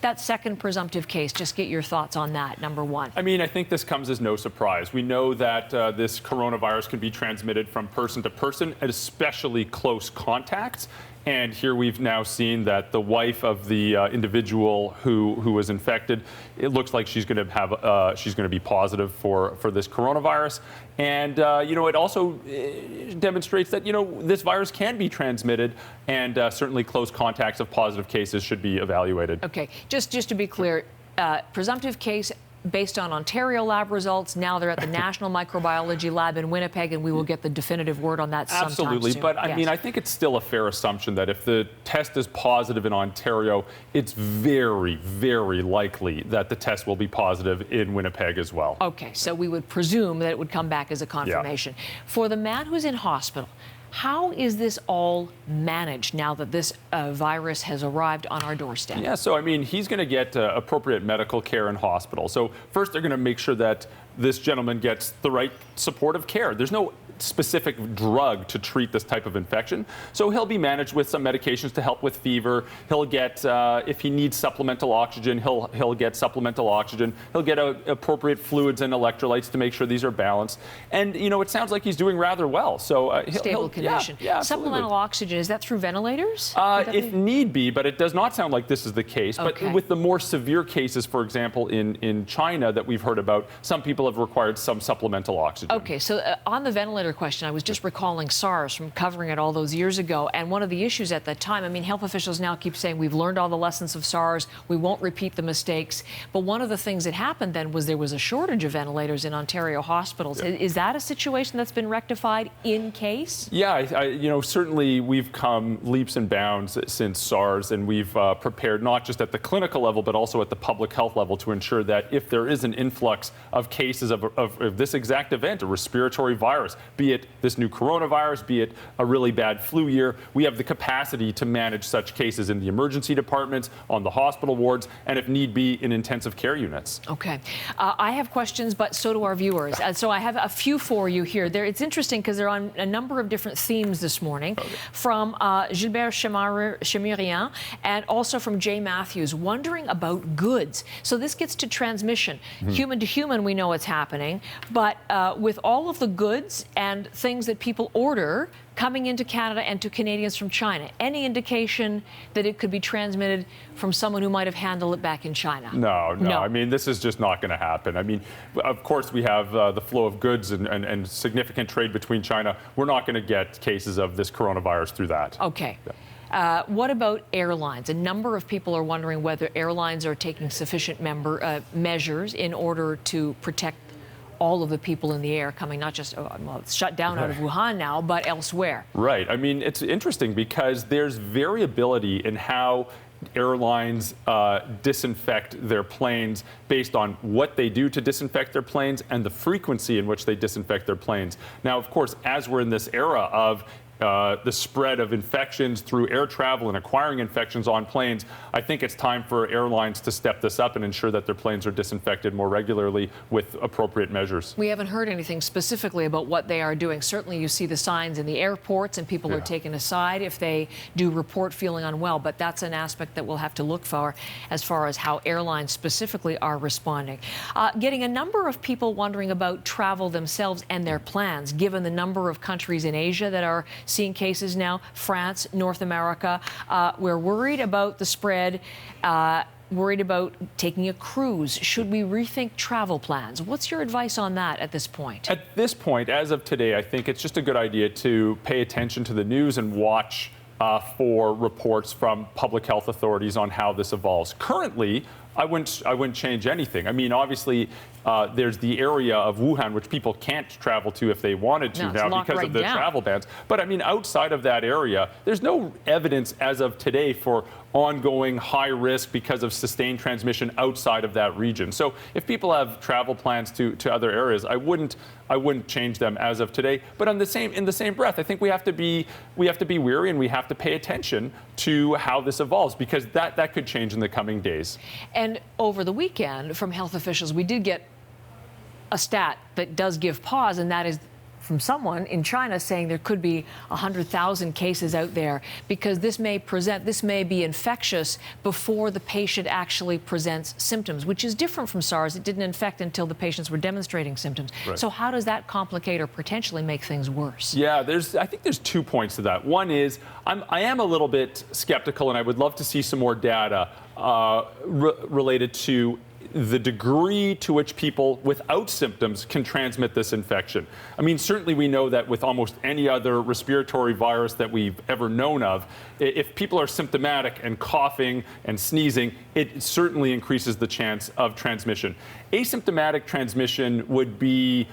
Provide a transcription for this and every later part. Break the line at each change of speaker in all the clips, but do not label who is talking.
That second presumptive case, just get your thoughts on that, number one.
I mean, I think this comes as no surprise. We know that this coronavirus can be transmitted from person to person, and especially close contacts. And here we've now seen that the wife of the individual who was infected, it looks like she's going to have she's going to be positive for this coronavirus. And it also demonstrates that this virus can be transmitted, and certainly close contacts of positive cases should be evaluated.
Okay, just to be clear, presumptive case based on Ontario lab results. Now they're at the National Microbiology Lab in Winnipeg, and we will get the definitive word on that sometime
Absolutely,
soon.
but I mean, I think it's still a fair assumption that if the test is positive in Ontario, it's very, very likely that the test will be positive in Winnipeg as well.
Okay, so we would presume that it would come back as a confirmation. Yeah. For the man who's in hospital, how is this all managed now that this virus has arrived on our doorstep?
Yeah, so I mean, he's going to get appropriate medical care in hospital. So first, they're going to make sure that this gentleman gets the right supportive care. There's no specific drug to treat this type of infection. So he'll be managed with some medications to help with fever. He'll get, if he needs supplemental oxygen, he'll get supplemental oxygen. He'll get appropriate fluids and electrolytes to make sure these are balanced. And, it sounds like he's doing rather well. So
stable condition.
Yeah,
supplemental oxygen, is that through ventilators?
If need be, but it does not sound like this is the case.
Okay.
But with the more severe cases, for example, in China that we've heard about, some people have required some supplemental oxygen.
Okay, so on the ventilator question, I was just recalling SARS from covering it all those years ago, and one of the issues at that time, I mean, health officials now keep saying we've learned all the lessons of SARS, we won't repeat the mistakes, but one of the things that happened then was there was a shortage of ventilators in Ontario hospitals. Yeah. Is that a situation that's been rectified in case?
Yeah, certainly we've come leaps and bounds since SARS, and we've prepared not just at the clinical level, but also at the public health level to ensure that if there is an influx of cases of this exact event, a respiratory virus, be it this new coronavirus, be it a really bad flu year, we have the capacity to manage such cases in the emergency departments, on the hospital wards, and if need be, in intensive care units.
Okay. I have questions, but so do our viewers. So I have a few for you here. It's interesting because they're on a number of different themes this morning, from Gilbert Chemirian and also from Jay Matthews, wondering about goods. So this gets to transmission. Human to human, we know it's happening, but with all of the goods and things that people order coming into Canada and to Canadians from China, any indication that it could be transmitted from someone who might have handled it back in China?
No. I mean, this is just not going to happen. I mean, of course, we have the flow of goods and significant trade between China. We're not going to get cases of this coronavirus through that.
Okay. Yeah. What about airlines? A number of people are wondering whether airlines are taking sufficient measures in order to protect all of the people in the air coming, not just, it's shut down out of Wuhan now, but elsewhere.
Right. I mean, it's interesting because there's variability in how airlines disinfect their planes based on what they do to disinfect their planes and the frequency in which they disinfect their planes. Now, of course, as we're in this era of the spread of infections through air travel and acquiring infections on planes, I think it's time for airlines to step this up and ensure that their planes are disinfected more regularly with appropriate measures.
We haven't heard anything specifically about what they are doing. Certainly you see the signs in the airports and people are taken aside if they do report feeling unwell, but that's an aspect that we'll have to look for as far as how airlines specifically are responding. Getting a number of people wondering about travel themselves and their plans, given the number of countries in Asia that are seeing cases now, France, North America. We're worried about the spread, worried about taking a cruise. Should we rethink travel plans? What's your advice on that at this point?
At this point, as of today, I think it's just a good idea to pay attention to the news and watch for reports from public health authorities on how this evolves. Currently, I wouldn't change anything. I mean, obviously, there's the area of Wuhan which people can't travel to if they wanted to now because of the travel bans. But I mean, outside of that area, there's no evidence as of today for ongoing high risk because of sustained transmission outside of that region. So if people have travel plans to other areas, I wouldn't change them as of today. But in the same breath, I think we have to be wary and we have to pay attention to how this evolves, because that could change in the coming days.
And over the weekend, from health officials, we did get a stat that does give pause, and that is from someone in China saying there could be 100,000 cases out there because this may be infectious before the patient actually presents symptoms, which is different from SARS. It didn't infect until the patients were demonstrating symptoms.
Right.
So how does that complicate or potentially make things worse?
Yeah, I think there's 2 points to that. One is I am a little bit skeptical, and I would love to see some more data related to the degree to which people without symptoms can transmit this infection. I mean, certainly we know that with almost any other respiratory virus that we've ever known of, if people are symptomatic and coughing and sneezing, it certainly increases the chance of transmission. Asymptomatic transmission would be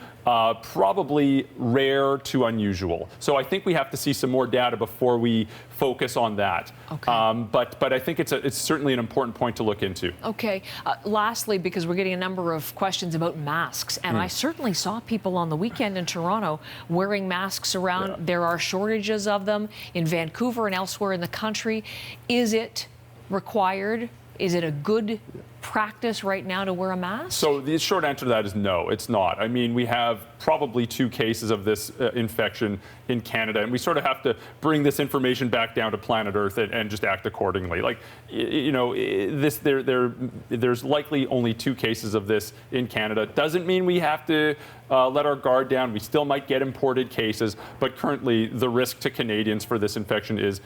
probably rare to unusual. So I think we have to see some more data before we focus on that.
Okay.
But I think it's certainly an important point to look into.
Okay. Lastly, because we're getting a number of questions about masks, and I certainly saw people on the weekend in Toronto wearing masks around.
Yeah.
There are shortages of them in Vancouver and elsewhere in the country. Is it required? Is it a good practice right now to wear a mask?
So the short answer to that is no, it's not. I mean, we have probably 2 cases of this infection in Canada, and we sort of have to bring this information back down to planet Earth and just act accordingly. Like, you know, there's likely only 2 cases of this in Canada. Doesn't mean we have to let our guard down. We still might get imported cases, but currently the risk to Canadians for this infection is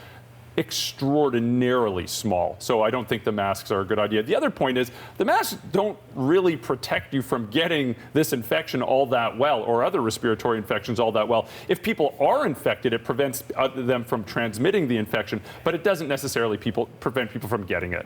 extraordinarily small. So I don't think the masks are a good idea. The other point is the masks don't really protect you from getting this infection all that well, or other respiratory infections all that well. If people are infected, it prevents them from transmitting the infection, but it doesn't necessarily prevent people from getting it.